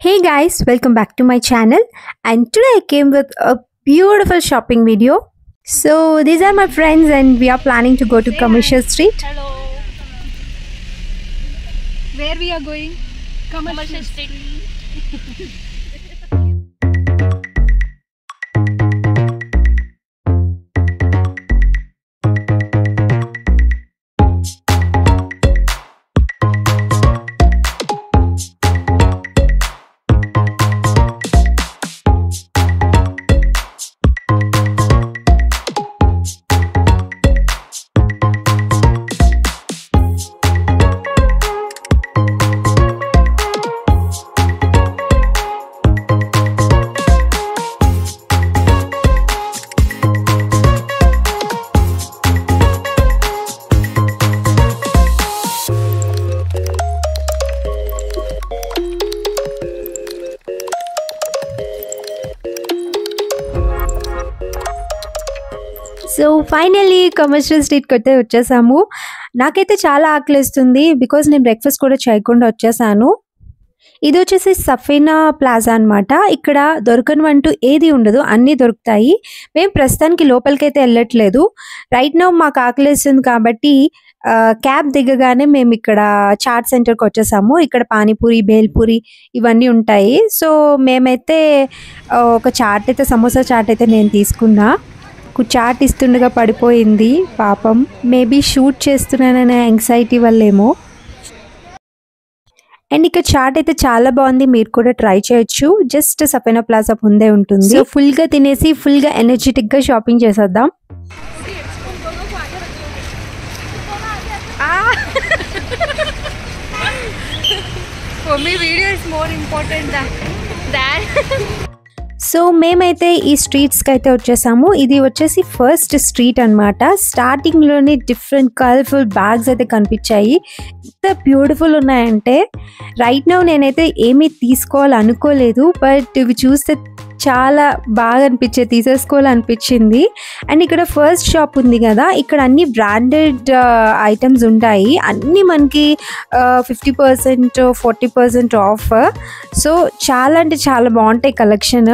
Hey guys, welcome back to my channel, and today I came with a beautiful shopping video. So these are my friends and we are planning to go to Commercial Street. Hello. Where we are going? Commercial Street. So finally commercial స్ట్రీట్కి అయితే వచ్చేసాము. నాకైతే చాలా ఆకలిస్తుంది because నేను breakfast కూడా చేయకుండా వచ్చేసాను. ఇది వచ్చేసి సఫీనా ప్లాజా అనమాట. ఇక్కడ దొరకనివంటూ ఏది ఉండదు, అన్నీ దొరుకుతాయి. మేము ప్రస్తుతానికి లోపలికైతే వెళ్ళట్లేదు. రైట్ నౌ మాకు ఆకలిస్తుంది కాబట్టి క్యాబ్ దిగగానే మేము ఇక్కడ చాట్ సెంటర్కి వచ్చేసాము. ఇక్కడ పానీపూరి, బేల్పూరి ఇవన్నీ ఉంటాయి. సో మేమైతే ఒక చాట్ అయితే, సమోసా చాట్ అయితే నేను తీసుకున్నా. చాట్ ఇస్తుండగా పడిపోయింది పాపం. మేబీ షూట్ చేస్తున్నాననే యాంగ్జైటీ వల్లేమో. అండ్ ఇక్కడ చాట్ అయితే చాలా బాగుంది, మీరు కూడా ట్రై చేయొచ్చు. జస్ట్ సఫీనా ప్లాజా ముందే ఉంటుంది. సో ఫుల్గా తినేసి ఫుల్గా ఎనర్జెటిక్గా షాపింగ్ చేసేద్దాం. For me, video is more important than that. So మేమైతే ఈ స్ట్రీట్స్కి అయితే వచ్చేసాము. ఇది వచ్చేసి ఫస్ట్ స్ట్రీట్ అనమాట. స్టార్టింగ్లోనే డిఫరెంట్ కలర్ఫుల్ బ్యాగ్స్ అయితే కనిపించాయి. ఎంత బ్యూటిఫుల్ ఉన్నాయంటే రైట్ నౌ నేనైతే ఏమీ తీసుకోవాలనుకోలేదు, బట్ ఇవి చూస్తే చాలా బాగా అనిపించేది, తీసేసుకోవాలనిపించింది. అండ్ ఇక్కడ ఫస్ట్ షాప్ ఉంది కదా, ఇక్కడ అన్ని బ్రాండెడ్ ఐటమ్స్ ఉంటాయి. అన్నీ మనకి 50%, 40% ఆఫ్. సో చాలా అంటే చాలా బాగుంటాయి కలెక్షన్.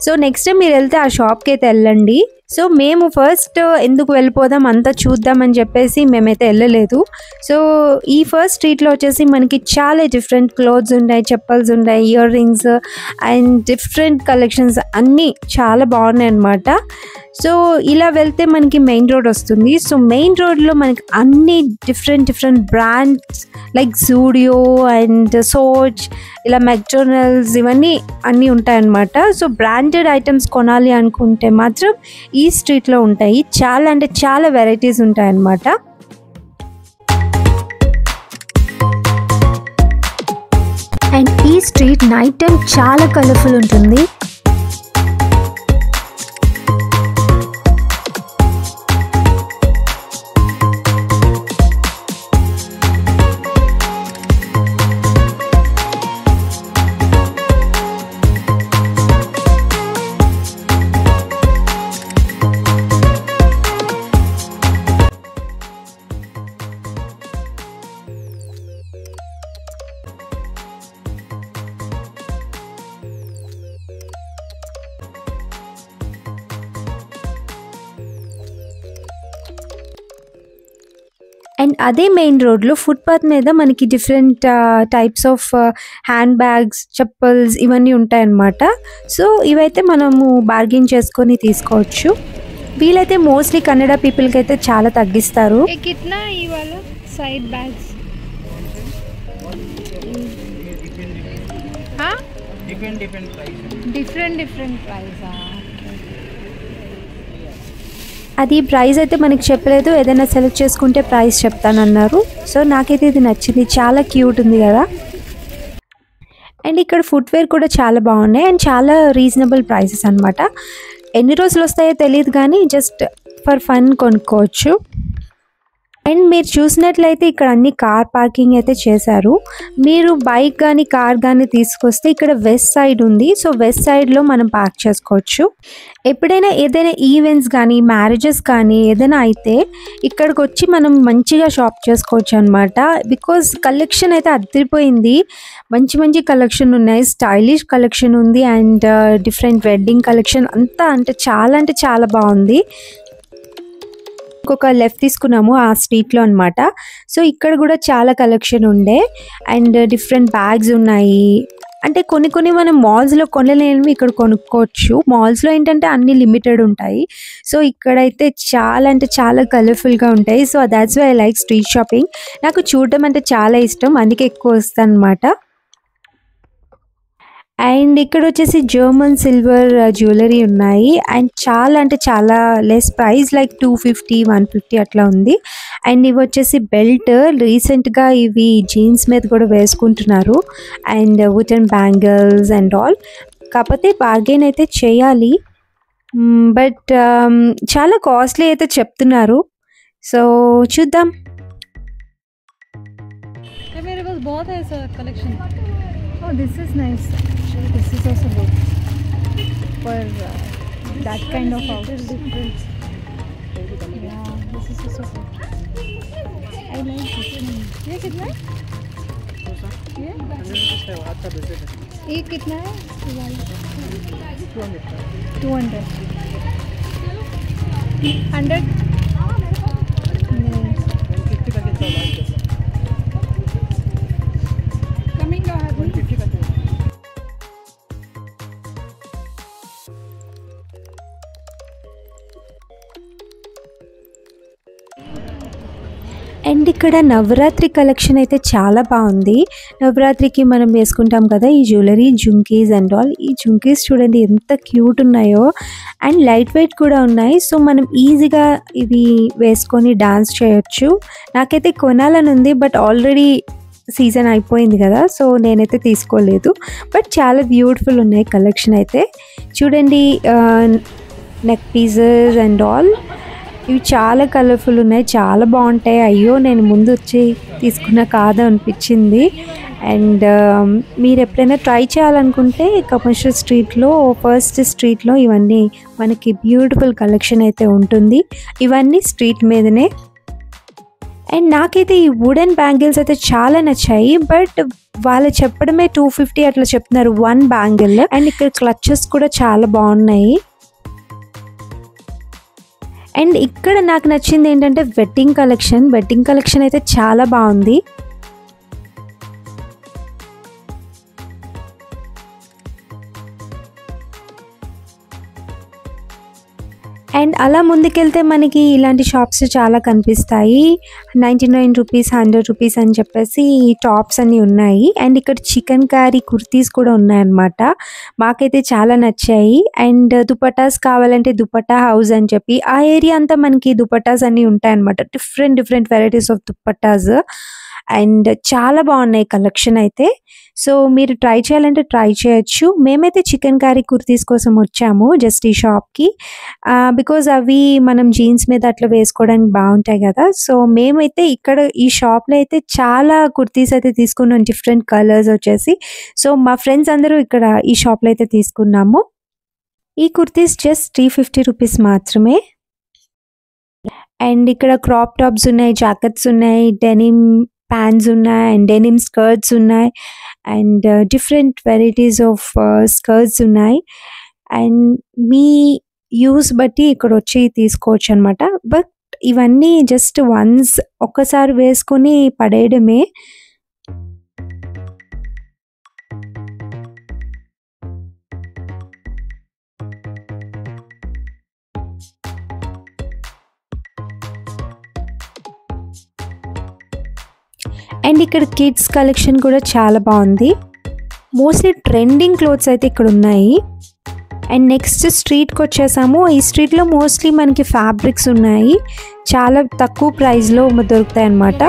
సో నెక్స్ట్ టైం మీరు వెళ్తే ఆ షాప్కి అయితే వెళ్ళండి. సో మేము ఫస్ట్ ఎందుకు వెళ్ళిపోదాం, అంతా చూద్దామని చెప్పేసి మేమైతే వెళ్ళలేదు. సో ఈ ఫస్ట్ స్ట్రీట్లో వచ్చేసి మనకి చాలా డిఫరెంట్ క్లోత్స్ ఉంటాయి, చెప్పల్స్ ఉంటాయి, earrings and different collections అన్నీ చాలా బాగున్నాయి అన్నమాట. సో ఇలా వెళ్తే మనకి మెయిన్ రోడ్ వస్తుంది. సో మెయిన్ రోడ్లో మనకి అన్ని different brands like Zudio and Soch, ఇలా మెక్డొనాల్డ్స్ ఇవన్నీ అన్నీ ఉంటాయన్నమాట. సో బ్రాండెడ్ ఐటమ్స్ కొనాలి అనుకుంటే మాత్రం ఈ స్ట్రీట్లో ఉంటాయి. చాలా అంటే చాలా వెరైటీస్ ఉంటాయన్నమాట. అండ్ ఈ స్ట్రీట్ నైట్ టైం చాలా కలర్ఫుల్ ఉంటుంది. అండ్ అదే మెయిన్ రోడ్లో ఫుట్పాత్ మీద మనకి different types of hand bags, chappals ఇవన్నీ ఉంటాయన్నమాట. సో ఇవైతే మనము బార్గెన్ చేసుకొని తీసుకోవచ్చు. వీలైతే మోస్ట్లీ కన్నడ పీపుల్కి అయితే చాలా తగ్గిస్తారు. कितना ये वाला साइड बैग्स? हाँ, डिफरेंट प्राइस. అది ప్రైస్ అయితే మనకి చెప్పలేదు, ఏదైనా సెలెక్ట్ చేసుకుంటే ప్రైస్ చెప్తానన్నారు. సో నాకైతే ఇది నచ్చింది, చాలా క్యూట్ ఉంది కదా. అండ్ ఇక్కడ ఫుట్వేర్ కూడా చాలా బాగున్నాయి అండ్ చాలా రీజనబుల్ ప్రైసెస్ అనమాట. ఎన్ని రోజులు వస్తాయో తెలియదు కానీ జస్ట్ ఫర్ ఫన్ కొనుక్కోవచ్చు. అండ్ మీరు చూసినట్లయితే ఇక్కడ అన్ని కార్ పార్కింగ్ అయితే చేశారు. మీరు బైక్ కానీ కార్ కానీ తీసుకొస్తే ఇక్కడ వెస్ట్ సైడ్ ఉంది. సో వెస్ట్ సైడ్లో మనం పార్క్ చేసుకోవచ్చు. ఎప్పుడైనా ఏదైనా ఈవెంట్స్ కానీ మ్యారేజెస్ కానీ ఏదైనా అయితే ఇక్కడికి వచ్చి మనం మంచిగా షాప్ చేసుకోవచ్చు అనమాట. బికాజ్ కలెక్షన్ అయితే అదిరిపోయింది. మంచి మంచి కలెక్షన్ ఉన్నాయి, స్టైలిష్ కలెక్షన్ ఉంది అండ్ డిఫరెంట్ వెడ్డింగ్ కలెక్షన్ అంతా అంటే చాలా బాగుంది. ఇంకొక లెఫ్ట్ తీసుకున్నాము ఆ స్ట్రీట్లో అనమాట. సో ఇక్కడ కూడా చాలా కలెక్షన్ ఉండే అండ్ డిఫరెంట్ బ్యాగ్స్ ఉన్నాయి. అంటే కొన్ని మనం మాల్స్లో కొనలేనివి ఇక్కడ కొనుక్కోవచ్చు. మాల్స్లో ఏంటంటే అన్ని లిమిటెడ్ ఉంటాయి. సో ఇక్కడైతే చాలా కలర్ఫుల్గా ఉంటాయి. So that's why I like street shopping. నాకు చూడటం అంటే చాలా ఇష్టం, అందుకే ఎక్కువ వస్తాను అనమాట. అండ్ ఇక్కడ వచ్చేసి జర్మన్ సిల్వర్ జ్యువెలరీ ఉన్నాయి అండ్ చాలా లెస్ ప్రైస్, లైక్ 250 150 అట్లా ఉంది. అండ్ ఇవి వచ్చేసి బెల్ట్, రీసెంట్గా ఇవి జీన్స్ మీద కూడా వేసుకుంటున్నారు. And wooden bangles and all. కాకపోతే బార్గెన్ అయితే చేయాలి, బట్ చాలా కాస్ట్లీ అయితే చెప్తున్నారు. సో చూద్దాం. मेरे पास बहुत है ऐसा collection. Oh, this is nice. Actually, this is also good for that kind of outfit. Different. Yeah, this is also good. I like this one. ये कितना है? ये कितना है? 200. 100. అండ్ ఇక్కడ నవరాత్రి కలెక్షన్ అయితే చాలా బాగుంది. నవరాత్రికి మనం వేసుకుంటాం కదా ఈ జ్యువెలరీ, జుంకీస్ అండ్ ఆల్. ఈ జుంకీస్ చూడండి ఎంత క్యూట్ ఉన్నాయో అండ్ లైట్ వెయిట్ కూడా ఉన్నాయి. సో మనం ఈజీగా ఇవి వేసుకొని డాన్స్ చేయొచ్చు. నాకైతే కొనాలని ఉంది, బట్ ఆల్రెడీ సీజన్ అయిపోయింది కదా, సో నేనైతే తీసుకోలేదు. బట్ చాలా బ్యూటిఫుల్ ఉన్నాయి కలెక్షన్ అయితే. చూడండి నెక్ పీసెస్ అండ్ ఆల్. ఇవి చాలా కలర్ఫుల్ ఉన్నాయి, చాలా బాగుంటాయి. అయ్యో నేను ముందు వచ్చి తీసుకున్న కాదు అనిపించింది. అండ్ మీరు ఎప్పుడైనా ట్రై చేయాలనుకుంటే కమర్షియల్ స్ట్రీట్లో, ఫస్ట్ స్ట్రీట్లో ఇవన్నీ మనకి బ్యూటిఫుల్ కలెక్షన్ అయితే ఉంటుంది. ఇవన్నీ స్ట్రీట్ మీదనే. అండ్ నాకైతే ఈ వుడెన్ బ్యాంగిల్స్ అయితే చాలా నచ్చాయి, బట్ వాళ్ళు చెప్పడమే 250 అట్లా చెప్తున్నారు 1 బ్యాంగిల్. అండ్ ఇక్కడ క్లచెస్ కూడా చాలా బాగున్నాయి. అండ్ ఇక్కడ నాకు నచ్చింది ఏంటంటే వెడ్డింగ్ కలెక్షన్ అయితే చాలా బాగుంది. అండ్ అలా ముందుకెళ్తే మనకి ఇలాంటి షాప్స్ చాలా కనిపిస్తాయి. 99 రూపీస్ 100 రూపీస్ అని చెప్పేసి టాప్స్ అన్నీ ఉన్నాయి. అండ్ ఇక్కడ చికెన్ కర్రీ కుర్తీస్ కూడా ఉన్నాయన్నమాట. మాకైతే చాలా నచ్చాయి. అండ్ దుపట్టాస్ కావాలంటే దుపట్టా హౌస్ అని చెప్పి ఆ ఏరియా అంతా మనకి దుపట్టాస్ అన్నీ ఉంటాయన్నమాట. Different varieties of dupattas. And చాలా బాగున్నాయి కలెక్షన్ అయితే. సో మీరు ట్రై చేయాలంటే ట్రై చేయొచ్చు. మేమైతే చికెన్ కర్రీ కుర్తీస్ కోసం వచ్చాము జస్ట్ ఈ షాప్కి, బికాజ్ అవి మనం జీన్స్ మీద అట్లా వేసుకోవడానికి బాగుంటాయి కదా. సో మేమైతే ఇక్కడ ఈ షాప్లో అయితే చాలా కుర్తీస్ అయితే తీసుకున్నాం, డిఫరెంట్ కలర్స్ వచ్చేసి. సో మా ఫ్రెండ్స్ అందరూ ఇక్కడ ఈ షాప్లో అయితే తీసుకున్నాము. ఈ కుర్తీస్ జస్ట్ 350 రూపీస్ మాత్రమే. అండ్ ఇక్కడ క్రాప్ టాప్స్ ఉన్నాయి, జాకెట్స్ ఉన్నాయి, డెనిమ్ ప్యాంట్స్ ఉన్నాయి అండ్ డెనిమ్ స్కర్ట్స్ ఉన్నాయి and different varieties of skirts ఉన్నాయి. అండ్ మీ యూస్ బట్టి ఇక్కడ వచ్చి తీసుకోవచ్చు అనమాట. బట్ ఇవన్నీ జస్ట్ వన్స్ ఒక్కసారి వేసుకొని పడేయడమే. అండ్ ఇక్కడ కిడ్స్ కలెక్షన్ కూడా చాలా బాగుంది. మోస్ట్లీ ట్రెండింగ్ క్లోత్స్ అయితే ఇక్కడ ఉన్నాయి. అండ్ నెక్స్ట్ స్ట్రీట్కి వచ్చేసాము. ఈ స్ట్రీట్లో మోస్ట్లీ మనకి ఫ్యాబ్రిక్స్ ఉన్నాయి, చాలా తక్కువ ప్రైస్లో దొరుకుతాయి అన్నమాట.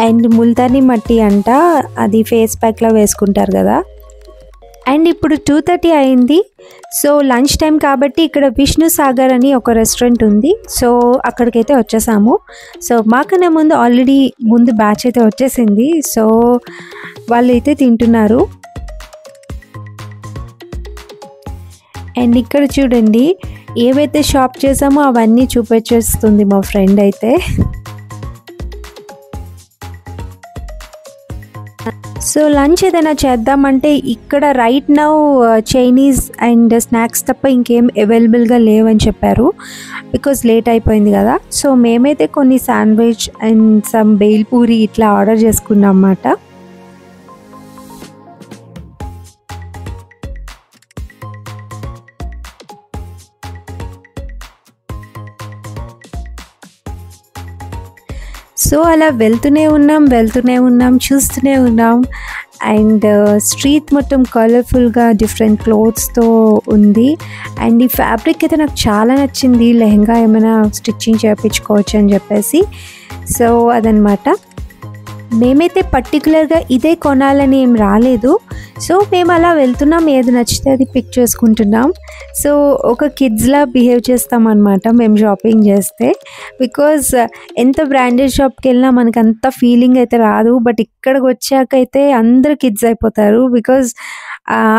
అండ్ ముల్తానీ మట్టి అంట, అది ఫేస్ ప్యాక్లో వేసుకుంటారు కదా. అండ్ ఇప్పుడు 2:30 అయింది. సో లంచ్ టైం కాబట్టి ఇక్కడ విష్ణు సాగర్ అని ఒక రెస్టారెంట్ ఉంది. సో అక్కడికైతే వచ్చేసాము. సో మాకన్నా ముందు బ్యాచ్ అయితే వచ్చేసింది. సో వాళ్ళైతే తింటున్నారు. అండ్ ఇక్కడ చూడండి, ఏవైతే షాప్ చేసామో అవన్నీ చూపించేస్తుంది మా ఫ్రెండ్ అయితే. సో లంచ్ ఏదైనా చేద్దామంటే ఇక్కడ right now Chinese and snacks తప్ప ఇంకేం అవైలబుల్గా లేవని చెప్పారు, బికాజ్ లేట్ అయిపోయింది కదా. సో మేమైతే కొన్ని sandwich and some bale puri ఇట్లా ఆర్డర్ చేసుకున్నాం అన్నమాట. సో అలా వెళ్తూనే ఉన్నాం చూస్తూనే ఉన్నాం. అండ్ స్ట్రీట్ మొత్తం కలర్ఫుల్గా డిఫరెంట్ క్లోత్స్తో ఉంది. అండ్ ఈ ఫ్యాబ్రిక్ అయితే నాకు చాలా నచ్చింది. లెహంగా ఏమైనా స్టిచ్చింగ్ చేయించుకోవచ్చు అని చెప్పేసి. సో అదనమాట. మేమైతే పర్టికులర్గా ఇదే కొనాలని ఏం రాలేదు. సో మేము అలా వెళ్తున్నాం, ఏది నచ్చితే అది పిక్ చేసుకుంటున్నాం. సో ఒక కిడ్స్లా బిహేవ్ చేస్తాం అనమాట మేము షాపింగ్ చేస్తే. బికాజ్ ఎంత బ్రాండెడ్ షాప్కి వెళ్ళినా మనకు అంత ఫీలింగ్ అయితే రాదు. బట్ ఇక్కడికి వచ్చాకైతే అందరు కిడ్స్ అయిపోతారు, బికాజ్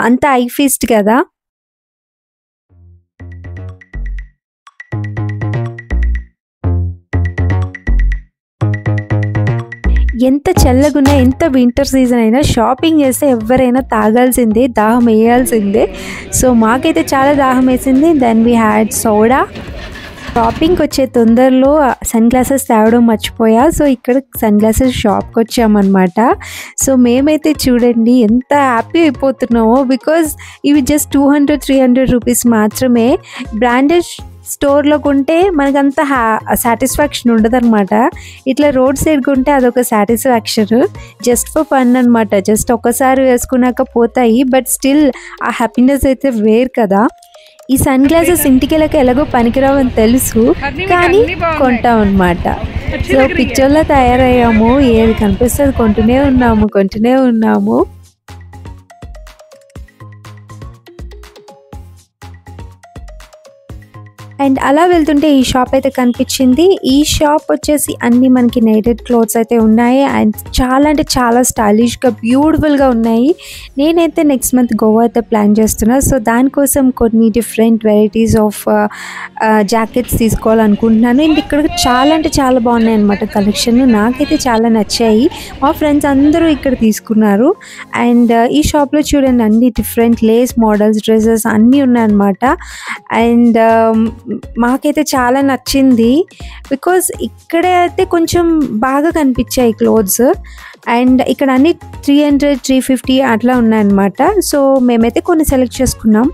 అంత ఐ ఫీస్ట్ కదా. ఎంత చల్లగున్నా, ఎంత వింటర్ సీజన్ అయినా షాపింగ్ చేస్తే ఎవరైనా తాగాల్సిందే, దాహం వేయాల్సిందే. సో మాకైతే చాలా దాహం వేసింది. Then we had soda. షాపింగ్కి వచ్చే తొందరలో సన్ గ్లాసెస్ తేవడం మర్చిపోయా. సో ఇక్కడ సన్ గ్లాసెస్ షాప్కి వచ్చామన్నమాట. సో మేమైతే చూడండి ఎంత హ్యాపీ అయిపోతున్నామో, బికాజ్ ఇవి జస్ట్ 200-300 రూపీస్ మాత్రమే. బ్రాండెడ్ స్టోర్లో కొంటే మనకంత సాటిస్ఫాక్షన్ ఉండదు అనమాట. ఇట్లా రోడ్ సైడ్ కొంటే అదొక సాటిస్ఫాక్షన్, జస్ట్ ఫర్ ఫన్ అనమాట. జస్ట్ ఒక్కసారి వేసుకున్నాక పోతాయి, బట్ స్టిల్ ఆ హ్యాపీనెస్ అయితే వేరు కదా. ఈ సన్ గ్లాసెస్ ఇంటికి వెళ్ళక ఎలాగో పనికిరావని తెలుసు, కానీ కొంటాం అనమాట. సో పిక్చర్లో తయారయ్యాము, ఏది కనిపిస్తుంది కొంటూనే ఉన్నాము. అండ్ అలా వెళ్తుంటే ఈ షాప్ అయితే కనిపించింది. ఈ షాప్ వచ్చేసి అన్నీ మనకి నైటెడ్ క్లోత్స్ అయితే ఉన్నాయి. అండ్ చాలా అంటే చాలా స్టైలిష్గా బ్యూటిఫుల్గా ఉన్నాయి. నేనైతే నెక్స్ట్ మంత్ గోవా అయితే ప్లాన్ చేస్తున్నా. సో దానికోసం కొన్ని డిఫరెంట్ వెరైటీస్ ఆఫ్ జాకెట్స్ తీసుకోవాలనుకుంటున్నాను. అండ్ ఇక్కడ చాలా అంటే చాలా బాగున్నాయి అనమాట కలెక్షన్. నాకైతే చాలా నచ్చాయి. మా ఫ్రెండ్స్ అందరూ ఇక్కడ తీసుకున్నారు. అండ్ ఈ షాప్లో చూడండి, అన్ని డిఫరెంట్ లేస్ మోడల్స్, డ్రెస్సెస్ అన్నీ ఉన్నాయన్నమాట. అండ్ మాకైతే చాలా నచ్చింది, బికాజ్ ఇక్కడే అయితే కొంచెం బాగా కనిపించాయి క్లోత్స్. అండ్ ఇక్కడ అన్ని 300-350 అట్లా ఉన్నాయన్నమాట. సో మేమైతే కొన్ని సెలెక్ట్ చేసుకున్నాం.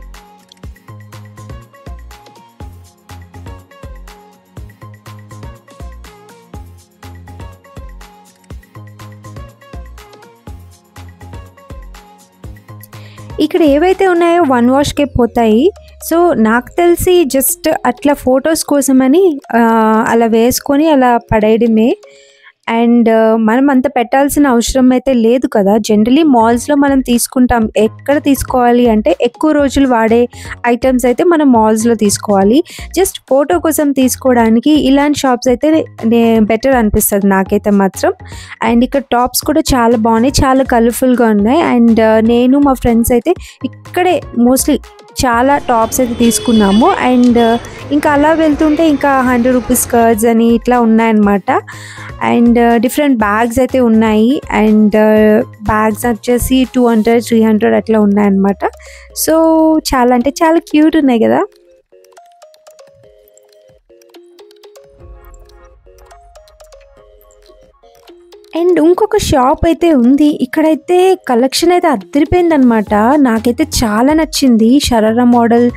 ఇక్కడ ఏవైతే ఉన్నాయో 1 వాష్కే పోతాయి. సో నాకు తెలిసి జస్ట్ అట్లా ఫొటోస్ కోసమని అలా వేసుకొని అలా పడేయడమే. అండ్ మనం అంత పెట్టాల్సిన అవసరం అయితే లేదు కదా. జనరలీ మాల్స్లో మనం తీసుకుంటాం. ఎక్కడ తీసుకోవాలి అంటే ఎక్కువ రోజులు వాడే ఐటమ్స్ అయితే మనం మాల్స్లో తీసుకోవాలి. జస్ట్ ఫోటో కోసం తీసుకోవడానికి ఇలాంటి షాప్స్ అయితే బెటర్ అనిపిస్తుంది నాకైతే మాత్రం. అండ్ ఇక్కడ టాప్స్ కూడా చాలా బాగున్నాయి, చాలా కలర్ఫుల్గా ఉన్నాయి. అండ్ నేను మా ఫ్రెండ్స్ అయితే ఇక్కడే మోస్ట్లీ చాలా టాప్స్ అయితే తీసుకున్నాము. అండ్ ఇంకా అలా వెళ్తుంటే ఇంకా 100 రూపీస్ స్కర్ట్స్ అని ఇట్లా ఉన్నాయన్నమాట. అండ్ డిఫరెంట్ బ్యాగ్స్ అయితే ఉన్నాయి. అండ్ బ్యాగ్స్ వచ్చేసి 200-300 అట్లా ఉన్నాయన్నమాట. సో చాలా అంటే చాలా క్యూట్ ఉన్నాయి కదా. అండ్ ఇంకొక షాప్ అయితే ఉంది. ఇక్కడైతే కలెక్షన్ అయితే అదిరిపోయింది అనమాట. నాకైతే చాలా నచ్చింది. షరారా మోడల్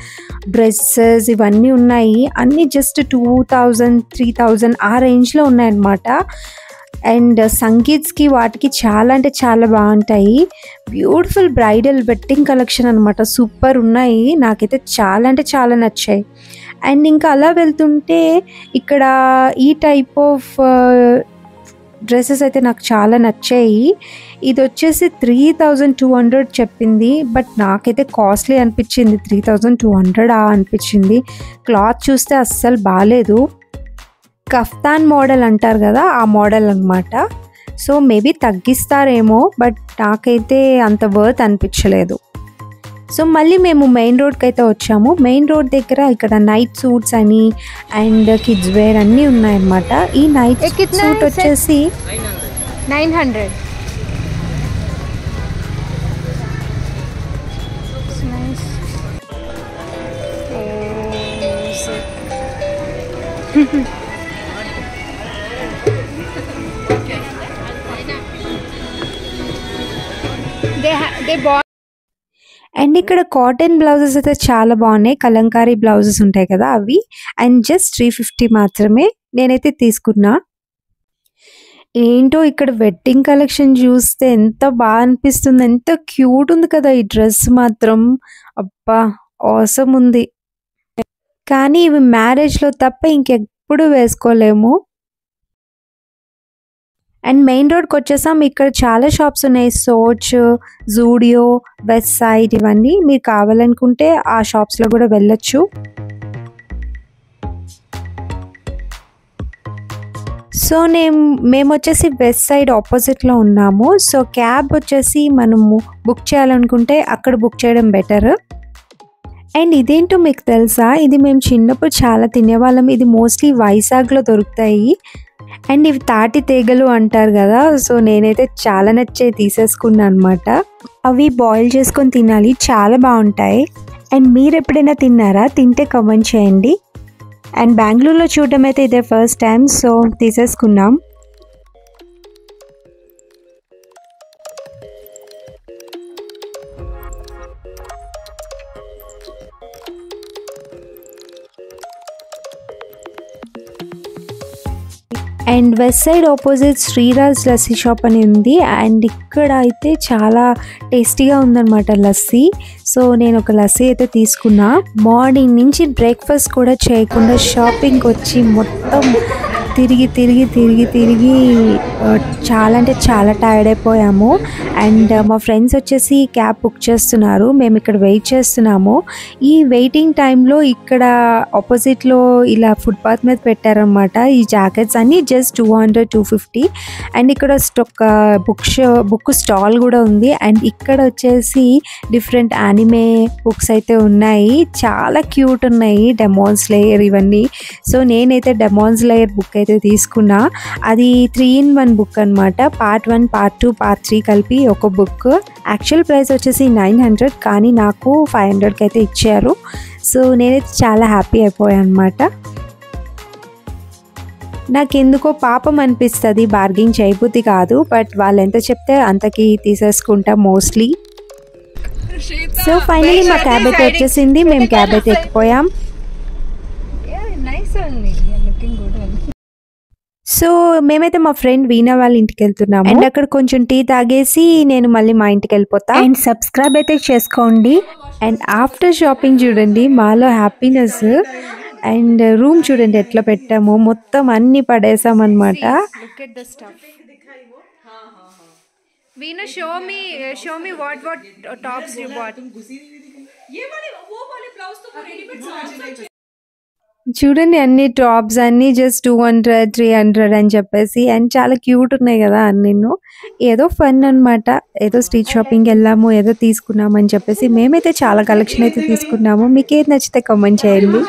డ్రెస్సెస్ ఇవన్నీ ఉన్నాయి. అన్నీ జస్ట్ 2000-3000 ఆ రేంజ్లో ఉన్నాయన్నమాట. అండ్ సంగీత్స్కి వాటికి చాలా అంటే చాలా బాగుంటాయి. బ్యూటిఫుల్ బ్రైడల్ వెడ్డింగ్ కలెక్షన్ అనమాట. సూపర్ ఉన్నాయి. నాకైతే చాలా అంటే చాలా నచ్చాయి. అండ్ ఇంకా అలా వెళ్తుంటే ఇక్కడ ఈ టైప్ ఆఫ్ డ్రెస్సెస్ అయితే నాకు చాలా నచ్చాయి. ఇది వచ్చేసి 3200 చెప్పింది. బట్ నాకైతే కాస్ట్లీ అనిపించింది. 3200 అనిపించింది. క్లాత్ చూస్తే అస్సలు బాగాలేదు. కఫ్తాన్ మోడల్ అంటారు కదా, ఆ మోడల్ అనమాట. సో మేబీ తగ్గిస్తారేమో, బట్ నాకైతే అంత వర్త్ అనిపించలేదు. సో మళ్ళీ మేము మెయిన్ రోడ్కి అయితే వచ్చాము. మెయిన్ రోడ్ దగ్గర ఇక్కడ నైట్ సూట్స్ అని అండ్ కిడ్స్ వేర్ అన్నీ ఉన్నాయన్నమాట. ఈ నైట్ సూట్ వచ్చేసి 900. they bought. అండ్ ఇక్కడ కాటన్ బ్లౌజెస్ అయితే చాలా బాగున్నాయి. కలంకారీ బ్లౌజెస్ ఉంటాయి కదా అవి. అండ్ జస్ట్ 350 మాత్రమే. నేనైతే తీసుకున్నా. ఏంటో ఇక్కడ వెడ్డింగ్ కలెక్షన్ చూస్తే ఎంత బాగా అనిపిస్తుంది. ఎంత క్యూట్ ఉంది కదా ఈ డ్రెస్ మాత్రం. అబ్బా ఆసమ్ ఉంది. కానీ ఇవి మ్యారేజ్లో తప్ప ఇంకెప్పుడు వేసుకోలేము. అండ్ మెయిన్ రోడ్కి వచ్చేసాం. ఇక్కడ చాలా షాప్స్ ఉన్నాయి. సోచ్, జూడియో, వెస్ట్ సైడ్, ఇవన్నీ మీరు కావాలనుకుంటే ఆ షాప్స్లో కూడా వెళ్ళొచ్చు. సో మేము వచ్చేసి వెస్ట్ సైడ్ ఆపోజిట్లో ఉన్నాము. సో క్యాబ్ వచ్చేసి మనము బుక్ చేయాలనుకుంటే అక్కడ బుక్ చేయడం బెటర్. అండ్ ఇదేంటో మీకు తెలుసా, ఇది మేము చిన్నప్పుడు చాలా తినేవాళ్ళం. ఇది మోస్ట్లీ వైజాగ్లో దొరుకుతాయి. అండ్ ఇవి తాటి తీగలు అంటారు కదా. సో నేనైతే చాలా నచ్చే తీసేసుకున్నాను అనమాట. అవి బాయిల్ చేసుకొని తినాలి, చాలా బాగుంటాయి. అండ్ మీరు ఎప్పుడైనా తిన్నారా? తింటే కామెంట్ చేయండి. అండ్ బెంగళూరులో చూడడం అయితే ఇదే ఫస్ట్ టైం. సో తీసేసుకున్నాం. And Westside opposite Shreeraj lassi shop అని ఉంది. అండ్ ఇక్కడ అయితే చాలా టేస్టీగా ఉందన్నమాట లస్సీ. సో నేను ఒక లస్సీ అయితే తీసుకున్నా. మార్నింగ్ నుంచి బ్రేక్ఫాస్ట్ కూడా చేయకుండా షాపింగ్కి వచ్చి మొత్తం తిరిగి చాలా అంటే చాలా టైర్డ్ అయిపోయాము. అండ్ మా ఫ్రెండ్స్ వచ్చేసి క్యాబ్ బుక్ చేస్తున్నారు. మేము ఇక్కడ వెయిట్ చేస్తున్నాము. ఈ వెయిటింగ్ టైంలో ఇక్కడ ఆపోజిట్లో ఇలా ఫుట్పాత్ మీద పెట్టారనమాట ఈ జాకెట్స్ అన్ని. జస్ట్ 200-250. అండ్ ఇక్కడ ఒక బుక్ స్టాల్ కూడా ఉంది. అండ్ ఇక్కడ వచ్చేసి డిఫరెంట్ యానిమే బుక్స్ అయితే ఉన్నాయి. చాలా క్యూట్ ఉన్నాయి. డెమాన్ స్లేయర్ ఇవన్నీ. సో నేనైతే డెమాన్ స్లేయర్ బుక్ అయితే తీసుకున్నా. అది 3-in-1 బుక్ అనమాట. పార్ట్ 1, పార్ట్ 2, పార్ట్ 3 కలిపి ఒక బుక్. యాక్చువల్ ప్రైస్ వచ్చేసి 900, కానీ నాకు 500కి అయితే ఇచ్చారు. సో నేనైతే చాలా హ్యాపీ అయిపోయాను అనమాట. నాకెందుకో పాపం అనిపిస్తుంది, బార్గెన్ చేయబుద్ధి కాదు. బట్ వాళ్ళు ఎంత చెప్తే అంతకి తీసేసుకుంటా మోస్ట్లీ. సో ఫైనలీ మా క్యాబ్ అయితే వచ్చేసింది. మేము క్యాబ్ అయితే ఎక్కిపోయాం. సో మేమైతే మా ఫ్రెండ్ వీణా వాళ్ళ ఇంటికి వెళ్తున్నాము. అండ్ అక్కడ కొంచెం టీ తాగేసి నేను మళ్ళీ మా ఇంటికి వెళ్ళిపోతా. అండ్ సబ్స్క్రైబ్ అయితే చేసుకోండి. అండ్ ఆఫ్టర్ షాపింగ్ చూడండి మాలో హ్యాపీనెస్. అండ్ రూమ్ చూడండి ఎట్లా పెట్టామో, మొత్తం అన్ని పడేసాం అనమాట. Veena, show me what tops you bought. ये वाले वो वाले ब्लाउज तो रेडीमेड समझ చూడండి అన్ని టాప్స్ అన్ని జస్ట్ 200-300 అని చెప్పేసి. అండ్ చాలా క్యూట్ ఉన్నాయి కదా అన్నీ. ఏదో ఫన్ అనమాట. ఏదో స్ట్రీట్ షాపింగ్ వెళ్ళాము, ఏదో తీసుకున్నాము అని చెప్పేసి. మేమైతే చాలా కలెక్షన్ అయితే తీసుకున్నాము. మీకు ఏది నచ్చితే కామెంట్ చేయండి.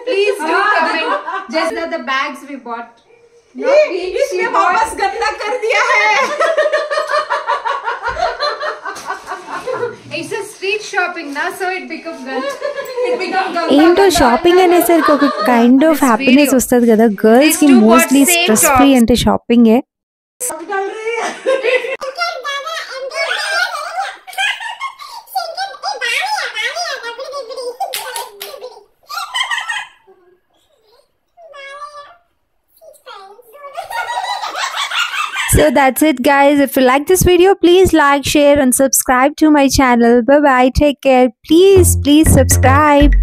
Please do comment. Just the bags we bought. इसने वापस गंदा कर दिया है. It's a street shopping now, so it become ganda. ఏంటో షాపింగ్ అనేసరికి ఒక కైండ్ ఆఫ్ హ్యాపీనెస్ వస్తుంది కదా. గర్ల్స్ కి మోస్ట్లీ స్ట్రెస్ ఫ్రీ అంటే షాపింగే. So that's it guys. If you like this video, please like, share and subscribe to my channel. Bye bye, take care. Please subscribe.